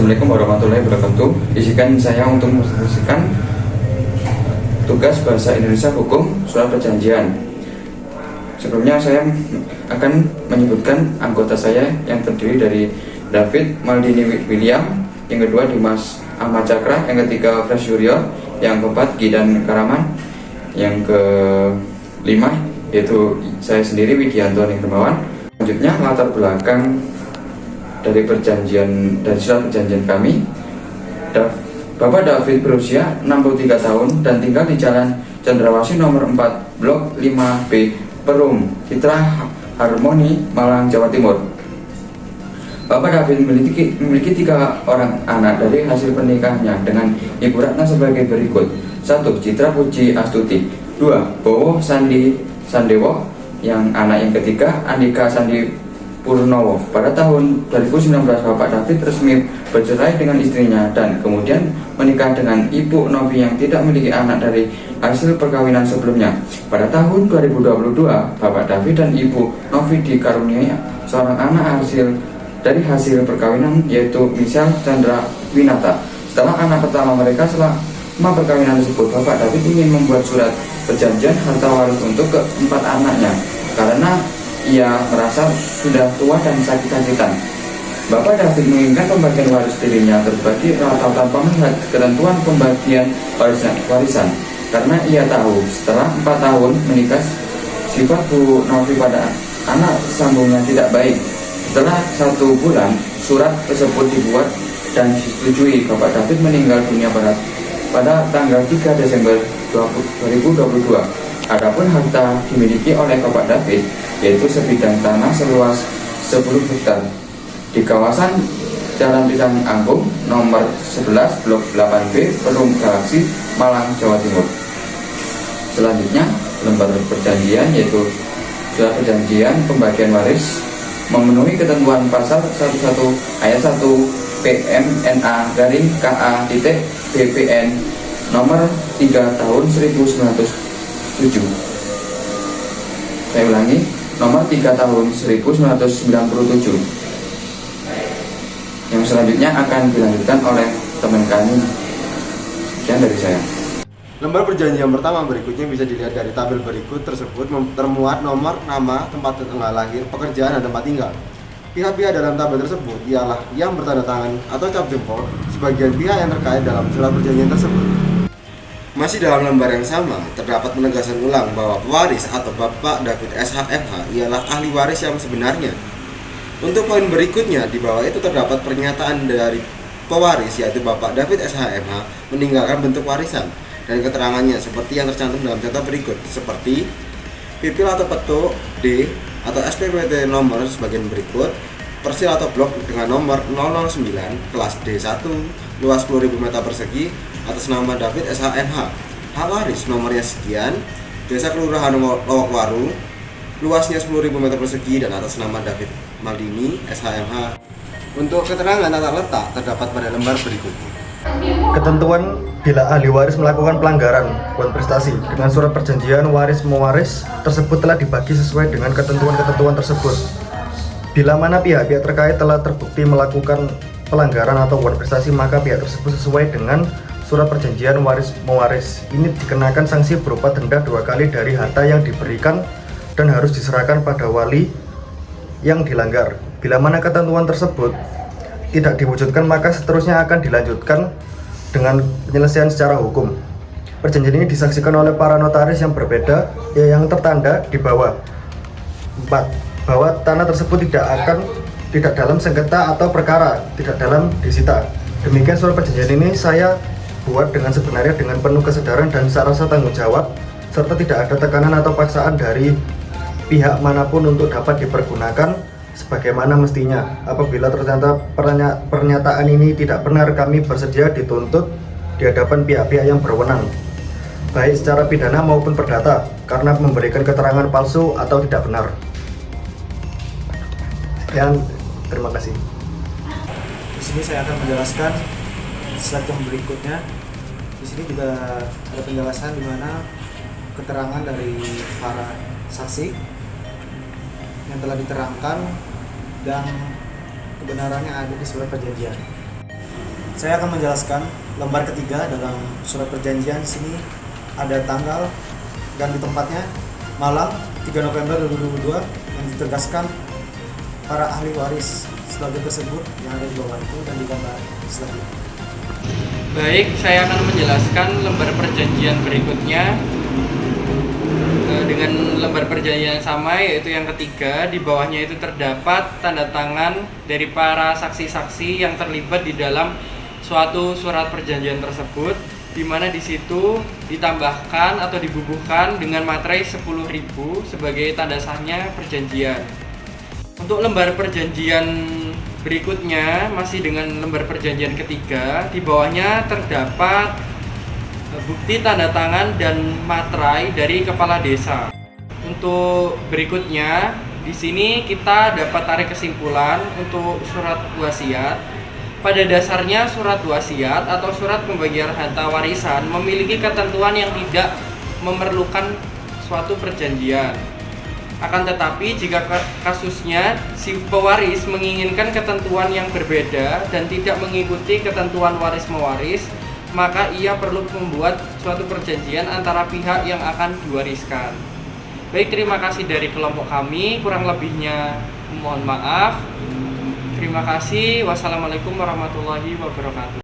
Assalamualaikum warahmatullahi wabarakatuh. Izinkan saya untuk mempresentasikan tugas Bahasa Indonesia Hukum Surat Perjanjian. Sebelumnya saya akan menyebutkan anggota saya yang terdiri dari David Maldini William, yang kedua Dimas Ahmad Cakra, yang ketiga Fresh Yuryo, yang keempat Gidan Karaman, yang kelima yaitu saya sendiri Widianto Nirmawan. Selanjutnya latar belakang dari surat perjanjian kami. Bapak David berusia 63 tahun dan tinggal di Jalan Cendrawasih nomor 4 Blok 5B Perum, Citra Harmoni, Malang, Jawa Timur. Bapak David memiliki 3 orang anak dari hasil pernikahannya dengan Ibu Ratna sebagai berikut. 1. Citra Puji Astuti. 2. Bowo Sandi Sandewo, yang anak yang ketiga Andika Sandi Purnowo. Pada tahun 2019 Bapak David resmi bercerai dengan istrinya dan kemudian menikah dengan Ibu Novi yang tidak memiliki anak dari hasil perkawinan sebelumnya. Pada tahun 2022 Bapak David dan Ibu Novi dikaruniai seorang anak dari hasil perkawinan, yaitu Michelle Chandra Winata. Setelah anak pertama mereka, selama perkawinan tersebut Bapak David ingin membuat surat perjanjian harta waris untuk keempat anaknya karena ia merasa sudah tua dan sakit-sakitan. Bapak David menginginkan pembagian waris dirinya terbagi rata tanpa melihat ketentuan pembagian warisan, karena ia tahu setelah 4 tahun menikah sifat Bu Novi pada anak sambungnya tidak baik. Setelah 1 bulan surat tersebut dibuat dan disetujui, Bapak David meninggal dunia pada tanggal 3 Desember 2022. Adapun harta dimiliki oleh Bapak David yaitu sebidang tanah seluas 10 hektar di kawasan Jalan Pisang Anggung nomor 11 Blok 8B Perum Galaksi, Malang, Jawa Timur. Selanjutnya lembar perjanjian yaitu surat perjanjian pembagian waris memenuhi ketentuan pasal 11 ayat 1 PMNA garing KA BPN nomor 3 tahun 1907. Saya ulangi, nomor 3 tahun 1997. Yang selanjutnya akan dilanjutkan oleh teman kami. Sekian dari saya. Lembar perjanjian pertama berikutnya bisa dilihat dari tabel berikut tersebut termuat nomor, nama, tempat tanggal lahir, pekerjaan, dan tempat tinggal. Pihak-pihak dalam tabel tersebut ialah yang bertanda tangan atau cap jempol sebagian pihak yang terkait dalam surat perjanjian tersebut. Masih dalam lembar yang sama, terdapat penegasan ulang bahwa pewaris atau Bapak David SHMH ialah ahli waris yang sebenarnya. Untuk poin berikutnya, di bawah itu terdapat pernyataan dari pewaris yaitu Bapak David SHMH meninggalkan bentuk warisan dan keterangannya seperti yang tercantum dalam contoh berikut, seperti pipil atau petuk D atau SPPT nomor sebagian berikut, persil atau blok dengan nomor 009 kelas D1 luas 10.000 meter persegi atas nama David SHMH. Hak waris nomornya sekian, desa kelurahan Lowokwaru, luasnya 10.000 meter persegi dan atas nama David Maldini SHMH. Untuk keterangan tata letak terdapat pada lembar berikutnya. Ketentuan bila ahli waris melakukan pelanggaran poin prestasi dengan surat perjanjian waris mewaris tersebut telah dibagi sesuai dengan ketentuan-ketentuan tersebut. Bila mana pihak-pihak terkait telah terbukti melakukan pelanggaran atau poin prestasi, maka pihak tersebut sesuai dengan surat perjanjian waris mewaris ini dikenakan sanksi berupa denda 2 kali dari harta yang diberikan dan harus diserahkan pada wali yang dilanggar. Bila mana ketentuan tersebut tidak diwujudkan, maka seterusnya akan dilanjutkan dengan penyelesaian secara hukum. Perjanjian ini disaksikan oleh para notaris yang berbeda yang tertanda di bawah. 4. Bahwa tanah tersebut tidak dalam sengketa atau perkara, tidak dalam disita. Demikian surat perjanjian ini saya buat dengan sebenarnya dengan penuh kesadaran dan rasa tanggung jawab, serta tidak ada tekanan atau paksaan dari pihak manapun untuk dapat dipergunakan sebagaimana mestinya. Apabila ternyata pernyataan ini tidak benar, kami bersedia dituntut di hadapan pihak-pihak yang berwenang, baik secara pidana maupun perdata, karena memberikan keterangan palsu atau tidak benar. Sekian, terima kasih. Di sini saya akan menjelaskan slide yang berikutnya. Di sini juga ada penjelasan di mana keterangan dari para saksi yang telah diterangkan dan kebenarannya ada di surat perjanjian. Saya akan menjelaskan lembar ketiga dalam surat perjanjian. Di sini ada tanggal dan di tempatnya Malang 3 November 2022 yang ditegaskan para ahli waris sebagai tersebut yang ada di bawah itu dan digambar selanjutnya. Baik, saya akan menjelaskan lembar perjanjian berikutnya dengan lembar perjanjian yang sama, yaitu yang ketiga. Di bawahnya itu terdapat tanda tangan dari para saksi-saksi yang terlibat di dalam suatu surat perjanjian tersebut, di mana di situ ditambahkan atau dibubuhkan dengan materai 10.000 sebagai tanda sahnya perjanjian. Untuk lembar perjanjian berikutnya masih dengan lembar perjanjian ketiga, di bawahnya terdapat bukti tanda tangan dan materai dari kepala desa. Untuk berikutnya, di sini kita dapat tarik kesimpulan untuk surat wasiat. Pada dasarnya surat wasiat atau surat pembagian harta warisan memiliki ketentuan yang tidak memerlukan suatu perjanjian. Akan tetapi jika kasusnya si pewaris menginginkan ketentuan yang berbeda dan tidak mengikuti ketentuan waris mewaris, maka ia perlu membuat suatu perjanjian antara pihak yang akan diwariskan. Baik, terima kasih dari kelompok kami. Kurang lebihnya mohon maaf. Terima kasih. Wassalamualaikum warahmatullahi wabarakatuh.